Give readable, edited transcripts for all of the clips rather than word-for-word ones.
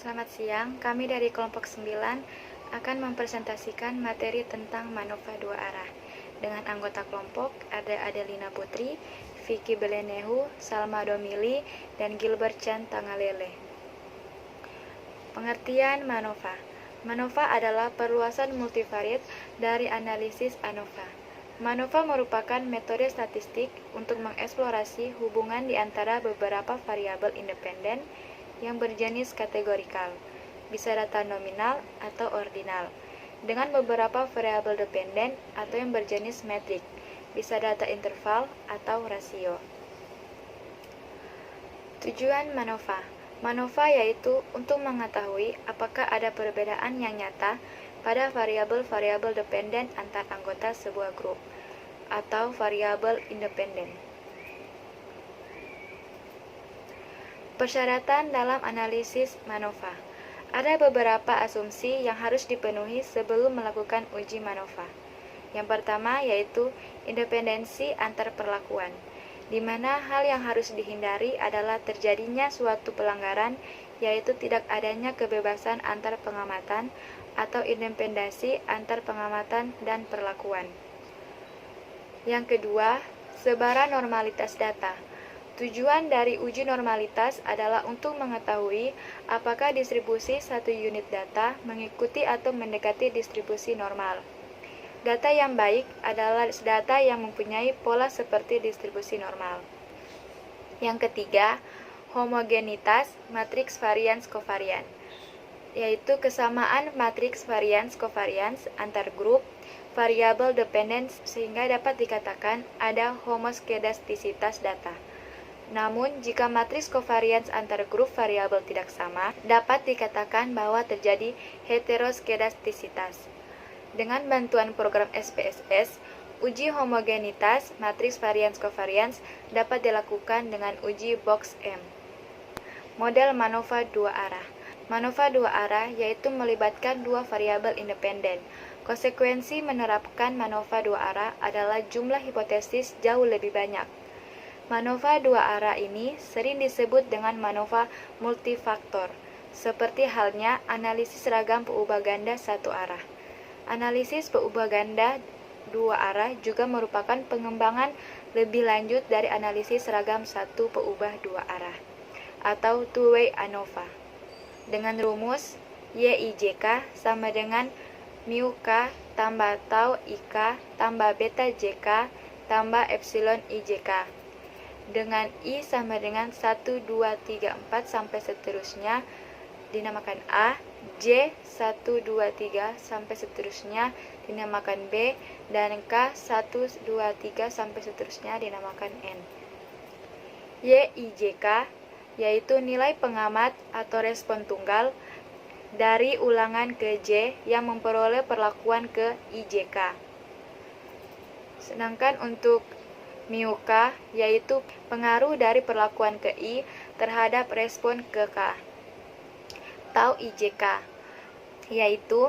Selamat siang, kami dari kelompok 9 akan mempresentasikan materi tentang MANOVA dua arah. Dengan anggota kelompok ada Adelina Putri, Vicky Belenehu, Salma Domili, dan Gilbert Chan Tangalele. Pengertian MANOVA. MANOVA adalah perluasan multivariat dari analisis ANOVA. MANOVA merupakan metode statistik untuk mengeksplorasi hubungan di antara beberapa variabel independen yang berjenis kategorikal, bisa data nominal atau ordinal, dengan beberapa variabel dependen atau yang berjenis metrik, bisa data interval atau rasio. Tujuan MANOVA. MANOVA yaitu untuk mengetahui apakah ada perbedaan yang nyata pada variabel-variabel dependen antar anggota sebuah grup atau variabel independen. Persyaratan dalam analisis MANOVA. Ada beberapa asumsi yang harus dipenuhi sebelum melakukan uji MANOVA. Yang pertama yaitu independensi antar perlakuan, di mana hal yang harus dihindari adalah terjadinya suatu pelanggaran, yaitu tidak adanya kebebasan antar pengamatan atau independensi antar pengamatan dan perlakuan. Yang kedua, sebaran normalitas data. Tujuan dari uji normalitas adalah untuk mengetahui apakah distribusi satu unit data mengikuti atau mendekati distribusi normal. Data yang baik adalah data yang mempunyai pola seperti distribusi normal. Yang ketiga, homogenitas matriks varians kovarian, yaitu kesamaan matriks varians kovarians antar grup variabel dependen sehingga dapat dikatakan ada homoskedastisitas data. Namun, jika matriks kovarians antar grup variabel tidak sama, dapat dikatakan bahwa terjadi heteroskedastisitas. Dengan bantuan program SPSS, uji homogenitas matriks varians kovarians dapat dilakukan dengan uji box M. Model MANOVA dua arah. MANOVA dua arah yaitu melibatkan dua variabel independen. Konsekuensi menerapkan MANOVA dua arah adalah jumlah hipotesis jauh lebih banyak. MANOVA dua arah ini sering disebut dengan MANOVA multifaktor, seperti halnya analisis seragam peubah ganda satu arah. Analisis peubah ganda dua arah juga merupakan pengembangan lebih lanjut dari analisis seragam satu peubah dua arah, atau two-way ANOVA. Dengan rumus YIJK sama dengan mu K tambah tau IK tambah beta JK tambah epsilon IJK. Dengan I sama dengan 1, 2, 3, 4 sampai seterusnya dinamakan A, J 1, 2, 3 sampai seterusnya dinamakan B, dan K 1, 2, 3 sampai seterusnya dinamakan N. YIJK yaitu nilai pengamat atau respon tunggal dari ulangan ke J yang memperoleh perlakuan ke IJK. Sedangkan untuk mu K yaitu pengaruh dari perlakuan ke I terhadap respon ke K. Tau IJK yaitu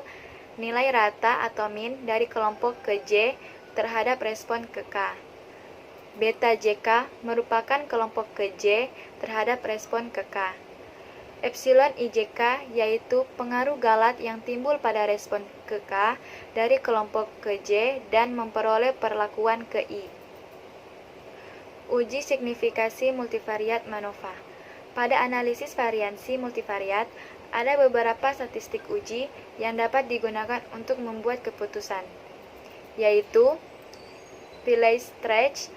nilai rata atau min dari kelompok ke J terhadap respon ke K. Beta JK merupakan kelompok ke J terhadap respon ke K. Epsilon IJK yaitu pengaruh galat yang timbul pada respon ke K dari kelompok ke J dan memperoleh perlakuan ke I. Uji signifikasi multivariat MANOVA. Pada analisis variansi multivariat, ada beberapa statistik uji yang dapat digunakan untuk membuat keputusan, yaitu Pillay-Stretch.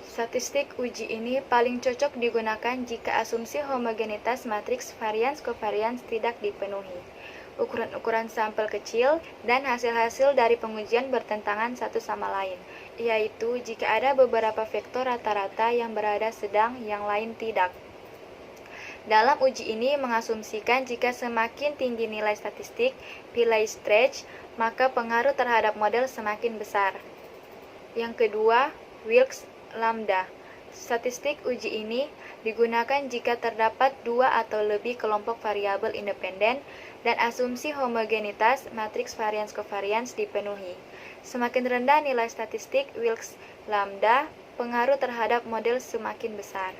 Statistik uji ini paling cocok digunakan jika asumsi homogenitas matriks varians kovarians tidak dipenuhi, ukuran-ukuran sampel kecil, dan hasil-hasil dari pengujian bertentangan satu sama lain, yaitu jika ada beberapa vektor rata-rata yang berada sedang, yang lain tidak. Dalam uji ini mengasumsikan jika semakin tinggi nilai statistik Pillay-Stretch, maka pengaruh terhadap model semakin besar. Yang kedua, Wilks lambda. Statistik uji ini digunakan jika terdapat dua atau lebih kelompok variabel independen dan asumsi homogenitas matriks varians kovarians dipenuhi. Semakin rendah nilai statistik Wilks lambda, pengaruh terhadap model semakin besar.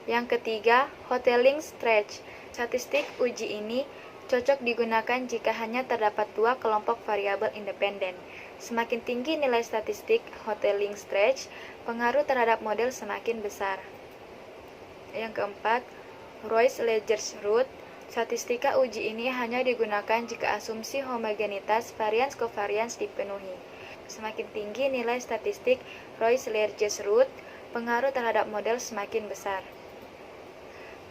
Yang ketiga, Hotelling Stretch. Statistik uji ini cocok digunakan jika hanya terdapat dua kelompok variabel independen. Semakin tinggi nilai statistik Hotelling Stretch, pengaruh terhadap model semakin besar. Yang keempat, Royce-Legers Root. Statistika uji ini hanya digunakan jika asumsi homogenitas varians-covarians dipenuhi. Semakin tinggi nilai statistik Royce-Legers Root, pengaruh terhadap model semakin besar.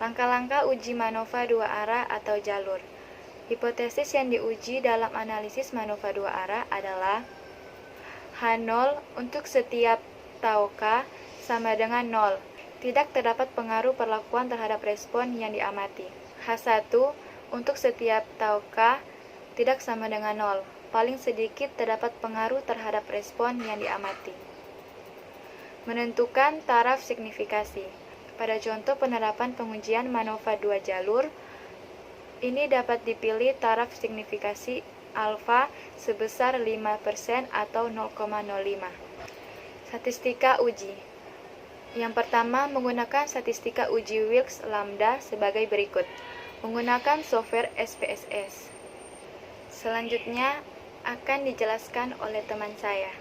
Langkah-langkah uji MANOVA dua arah atau jalur. Hipotesis yang diuji dalam analisis MANOVA dua arah adalah H0 untuk setiap tau K sama dengan 0. Tidak terdapat pengaruh perlakuan terhadap respon yang diamati. H1 untuk setiap tau K tidak sama dengan 0. Paling sedikit terdapat pengaruh terhadap respon yang diamati. Menentukan taraf signifikasi. Pada contoh penerapan pengujian MANOVA 2 jalur, ini dapat dipilih taraf signifikasi alfa sebesar 5% atau 0,05. Statistika uji. Yang pertama, menggunakan statistika uji Wilks Lambda sebagai berikut. Menggunakan software SPSS. Selanjutnya akan dijelaskan oleh teman saya.